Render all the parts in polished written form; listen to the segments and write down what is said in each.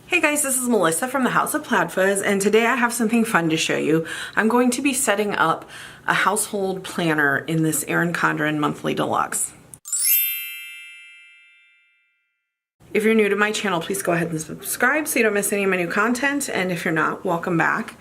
Hey guys, this is Melissa from the House of Plaid Fuzz, and today I have something fun to show you. I'm going to be setting up a household planner in this Erin Condren Monthly Deluxe. If you're new to my channel, please go ahead and subscribe so you don't miss any of my new content, and if you're not, welcome back.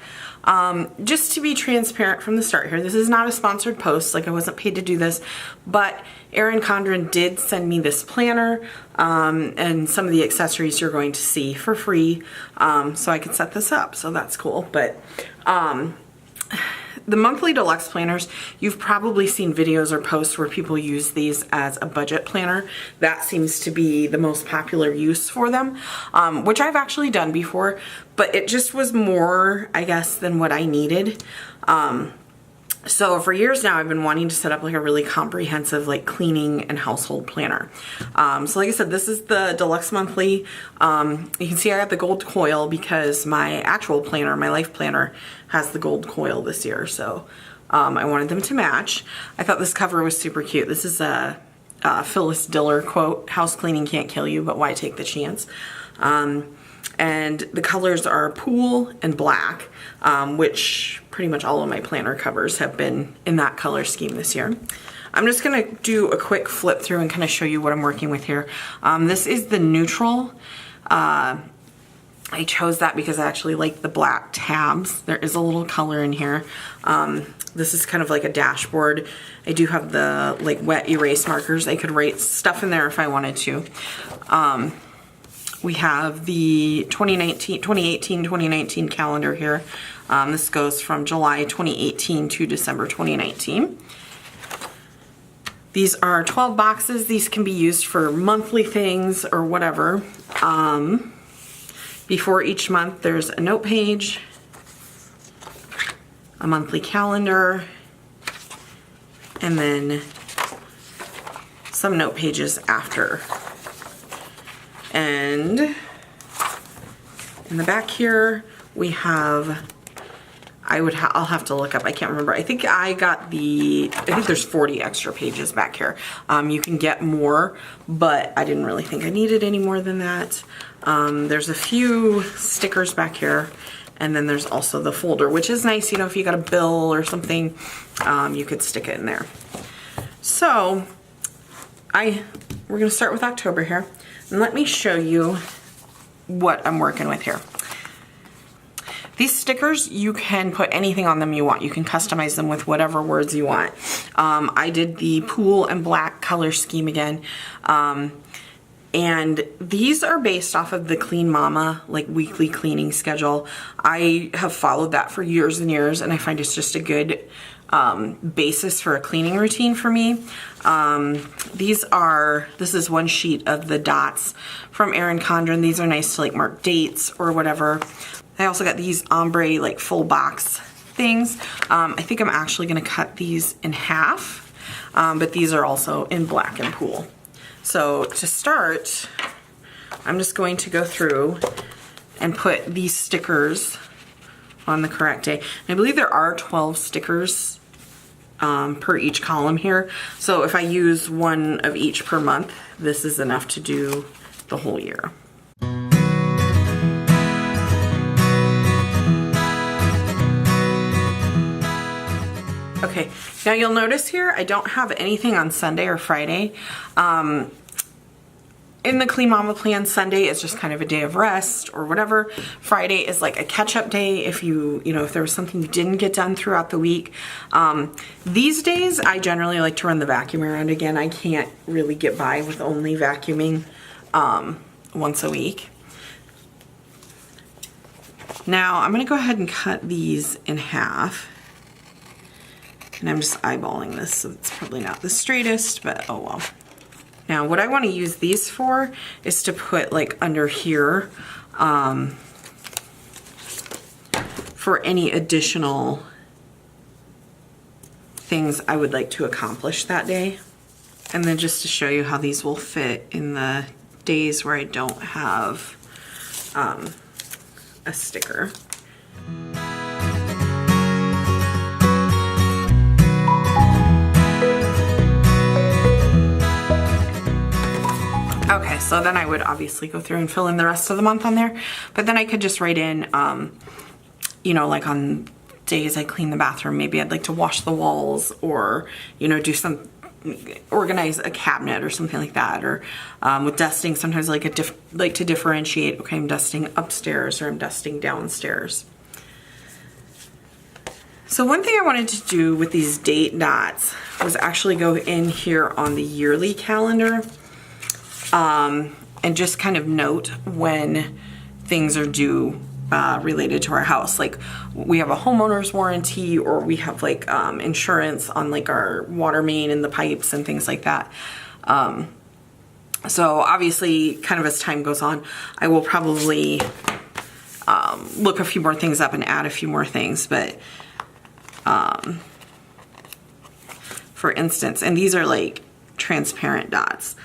Just to be transparent from the start here, this is not a sponsored post, like I wasn't paid to do this, but Erin Condren did send me this planner and some of the accessories you're going to see for free, so I could set this up, so that's cool. But the monthly deluxe planners, you've probably seen videos or posts where people use these as a budget planner. That seems to be the most popular use for them, which I've actually done before, but it just was more, I guess, than what I needed. So for years now, I've been wanting to set up like a really comprehensive like cleaning and household planner. So like I said, this is the deluxe monthly. You can see I got the gold coil because my actual planner, my life planner, has the gold coil this year. So I wanted them to match. I thought this cover was super cute. This is a Phyllis Diller quote, "House cleaning can't kill you, but why take the chance?" And the colors are pool and black, which pretty much all of my planner covers have been in that color scheme this year. I'm just gonna do a quick flip through and kind of show you what I'm working with here. This is the neutral. I chose that because I actually like the black tabs. There is a little color in here. This is kind of like a dashboard. I do have the like wet erase markers. I could write stuff in there if I wanted to. We have the 2018-2019 calendar here. This goes from July 2018 to December 2019. These are 12 boxes. These can be used for monthly things or whatever. Before each month, there's a note page, a monthly calendar, and then some note pages after. And in the back here, we have, I'll have to look up, I can't remember. I think there's 40 extra pages back here. You can get more, but I didn't really think I needed any more than that. There's a few stickers back here, and then there's also the folder, which is nice, you know, if you got a bill or something, you could stick it in there. So, we're gonna start with October here. And let me show you what I'm working with here. These stickers, you can put anything on them you want. You can customize them with whatever words you want. I did the pool and black color scheme again. And these are based off of the Clean Mama, like weekly cleaning schedule. I have followed that for years and years, and I find it's just a good basis for a cleaning routine for me. This is one sheet of the dots from Erin Condren. These are nice to like mark dates or whatever. I also got these ombre like full box things. I think I'm actually gonna cut these in half, but these are also in black and pool. So to start, I'm just going to go through and put these stickers on the correct day. And I believe there are 12 stickers per each column here. So if I use one of each per month, this is enough to do the whole year. Okay, now you'll notice here I don't have anything on Sunday or Friday. In the Clean Mama plan, Sunday is just kind of a day of rest or whatever. Friday is like a catch-up day if if there was something you didn't get done throughout the week. These days, I generally like to run the vacuum around again. I can't really get by with only vacuuming once a week. Now, I'm gonna go ahead and cut these in half. And I'm just eyeballing this, so it's probably not the straightest, but oh well. Now, what I want to use these for is to put like under here for any additional things I would like to accomplish that day. And then just to show you how these will fit in the days where I don't have a sticker. Okay, Okay, so then I would obviously go through and fill in the rest of the month on there, but then I could just write in, you know, like on days I clean the bathroom, maybe I'd like to wash the walls, or, you know, organize a cabinet or something like that. Or with dusting, sometimes I like to differentiate, okay, I'm dusting upstairs or I'm dusting downstairs. So one thing I wanted to do with these date dots was actually go in here on the yearly calendar and just kind of note when things are due related to our house. Like we have a homeowner's warranty, or we have like insurance on like our water main and the pipes and things like that. So obviously, kind of as time goes on, I will probably look a few more things up and add a few more things. But for instance, and these are like transparent dots,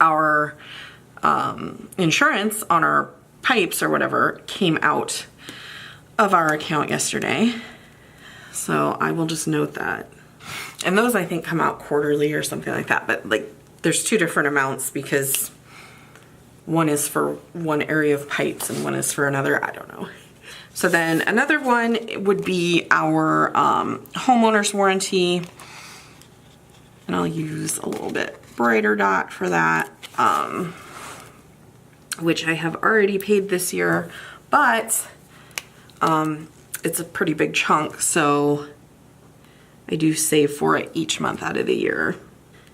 our insurance on our pipes or whatever came out of our account yesterday. So I will just note that. And those I think come out quarterly or something like that. But like there's two different amounts because one is for one area of pipes and one is for another. I don't know. So then another one would be our homeowner's warranty. And I'll use a little bit brighter dot for that. Which I have already paid this year, but it's a pretty big chunk, so I do save for it each month out of the year.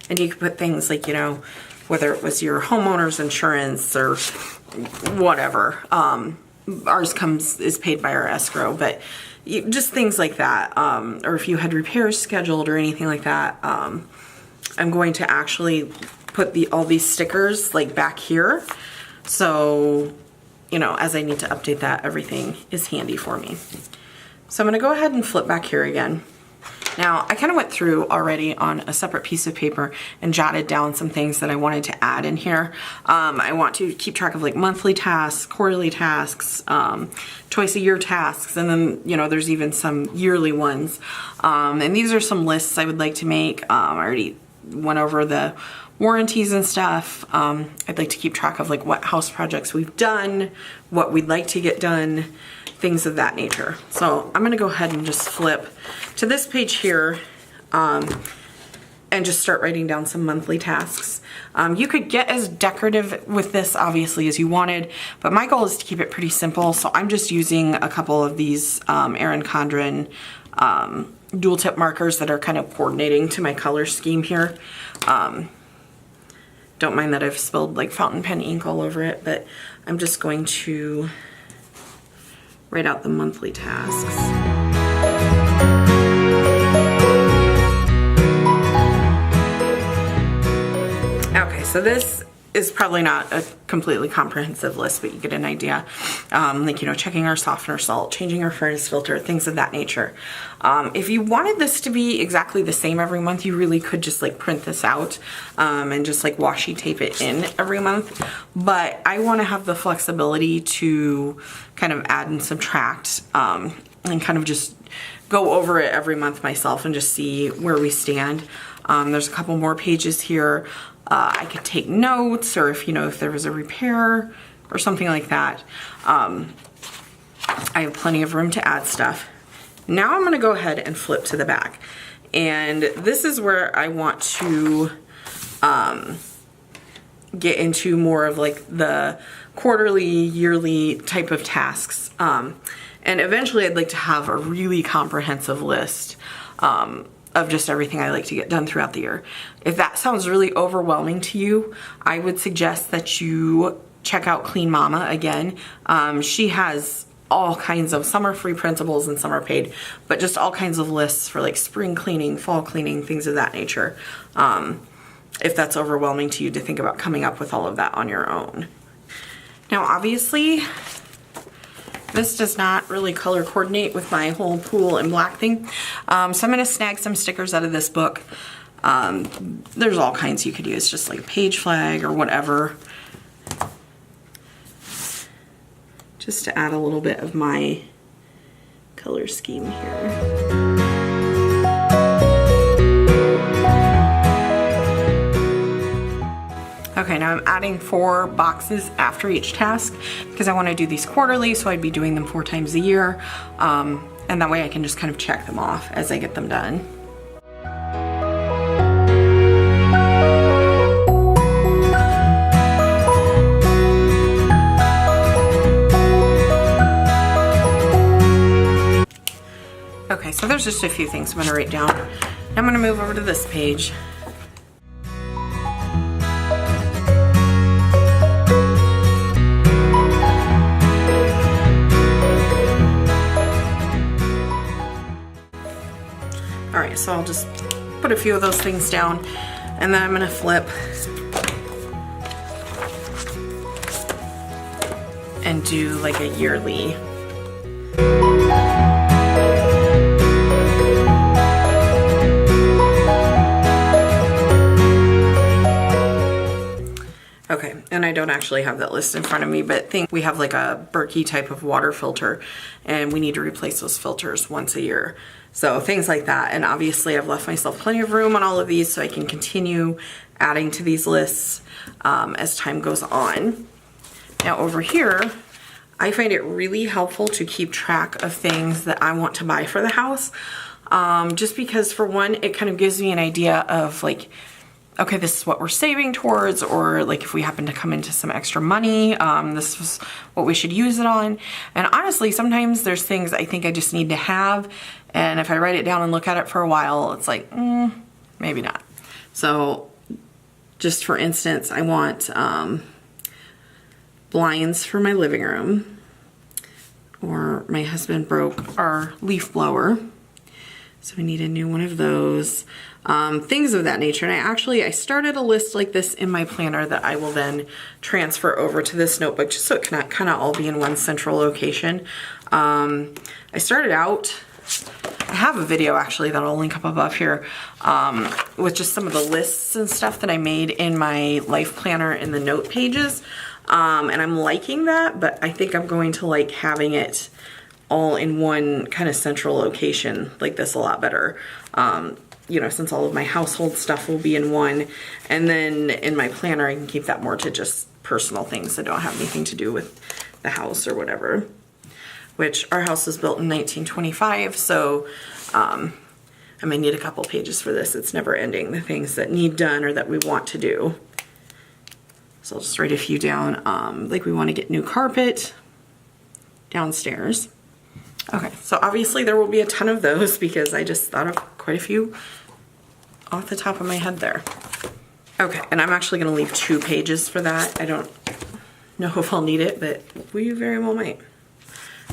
And you can put things like, you know, whether it was your homeowner's insurance or whatever. Ours is paid by our escrow, but just things like that. Or if you had repairs scheduled or anything like that. I'm going to actually put all these stickers like back here. So, you know, as I need to update that, everything is handy for me. So I'm going to go ahead and flip back here again. Now, I kind of went through already on a separate piece of paper and jotted down some things that I wanted to add in here. I want to keep track of like monthly tasks, quarterly tasks, twice a year tasks, and then, you know, there's even some yearly ones. And these are some lists I would like to make. I already went over the warranties and stuff. I'd like to keep track of like what house projects we've done, what we'd like to get done, things of that nature. So I'm gonna go ahead and just flip to this page here and just start writing down some monthly tasks. You could get as decorative with this obviously as you wanted, but my goal is to keep it pretty simple. So I'm just using a couple of these Erin Condren dual tip markers that are kind of coordinating to my color scheme here. Don't mind that I've spilled like fountain pen ink all over it, but I'm just going to write out the monthly tasks. Okay, so this is probably not a completely comprehensive list, but you get an idea. Like, you know, checking our softener salt, changing our furnace filter, things of that nature. If you wanted this to be exactly the same every month, you really could just like print this out and just like washi tape it in every month. But I want to have the flexibility to kind of add and subtract and kind of just go over it every month myself and just see where we stand. There's a couple more pages here. I could take notes, or if, you know, if there was a repair or something like that. I have plenty of room to add stuff. Now I'm going to go ahead and flip to the back. And this is where I want to get into more of like the quarterly, yearly type of tasks. And eventually I'd like to have a really comprehensive list of just everything I like to get done throughout the year. If that sounds really overwhelming to you, I would suggest that you check out Clean Mama again. She has all kinds of, some are free printables and some are paid, but just all kinds of lists for like spring cleaning, fall cleaning, things of that nature. If that's overwhelming to you to think about coming up with all of that on your own. Now obviously, this does not really color coordinate with my whole pool and black thing. So I'm gonna snag some stickers out of this book. There's all kinds you could use, just like a page flag or whatever. Just to add a little bit of my color scheme here. Okay, now I'm adding 4 boxes after each task because I want to do these quarterly, so I'd be doing them 4 times a year. And that way I can just kind of check them off as I get them done. Okay, so there's just a few things I'm going to write down. I'm going to move over to this page. Alright, so I'll just put a few of those things down, and then I'm going to flip and do like a yearly. Okay, and I don't actually have that list in front of me, but think we have like a Berkey type of water filter, and we need to replace those filters once a year. So things like that, and obviously I've left myself plenty of room on all of these so I can continue adding to these lists as time goes on. Now over here, I find it really helpful to keep track of things that I want to buy for the house, just because for one, it kind of gives me an idea of like, okay, this is what we're saving towards, or like if we happen to come into some extra money, this is what we should use it on. And honestly, sometimes there's things I think I just need to have, and if I write it down and look at it for a while, it's like, maybe not. So just for instance, I want blinds for my living room, or my husband broke our leaf blower, so we need a new one of those. Things of that nature. And I started a list like this in my planner that I will then transfer over to this notebook just so it can kind of all be in one central location. I started out, I have a video actually that'll link up above here with just some of the lists and stuff that I made in my life planner in the note pages. And I'm liking that, but I think I'm going to like having it all in one kind of central location like this a lot better. You know, since all of my household stuff will be in one, and then in my planner I can keep that more to just personal things that don't have anything to do with the house or whatever. Which our house was built in 1925, so I might need a couple pages for this. It's never ending, the things that need done or that we want to do. So I'll just write a few down, like we want to get new carpet downstairs. Okay, so obviously there will be a ton of those because I just thought of quite a few off the top of my head there. Okay, and I'm actually gonna leave 2 pages for that. I don't know if I'll need it, but we very well might.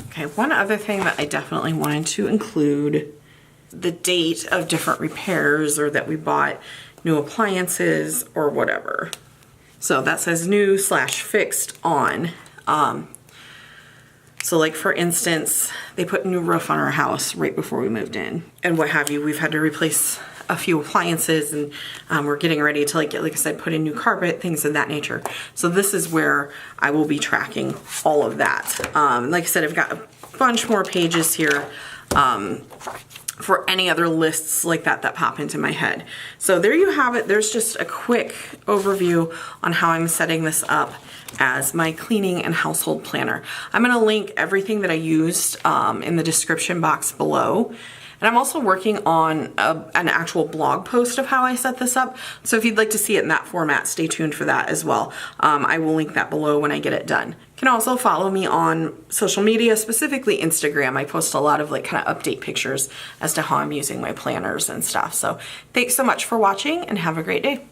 Okay, one other thing that I definitely wanted to include, the date of different repairs or that we bought new appliances or whatever. So that says new / fixed on. So like for instance, they put a new roof on our house right before we moved in and what have you. We've had to replace a few appliances, and we're getting ready to like I said, put in new carpet, things of that nature. So this is where I will be tracking all of that. Like I said, I've got a bunch more pages here for any other lists like that that pop into my head. So there you have it. There's just a quick overview on how I'm setting this up as my cleaning and household planner. I'm going to link everything that I used in the description box below. And I'm also working on an actual blog post of how I set this up. So if you'd like to see it in that format, stay tuned for that as well. I will link that below when I get it done. You can also follow me on social media, specifically Instagram. I post a lot of like kind of update pictures as to how I'm using my planners and stuff. So thanks so much for watching and have a great day.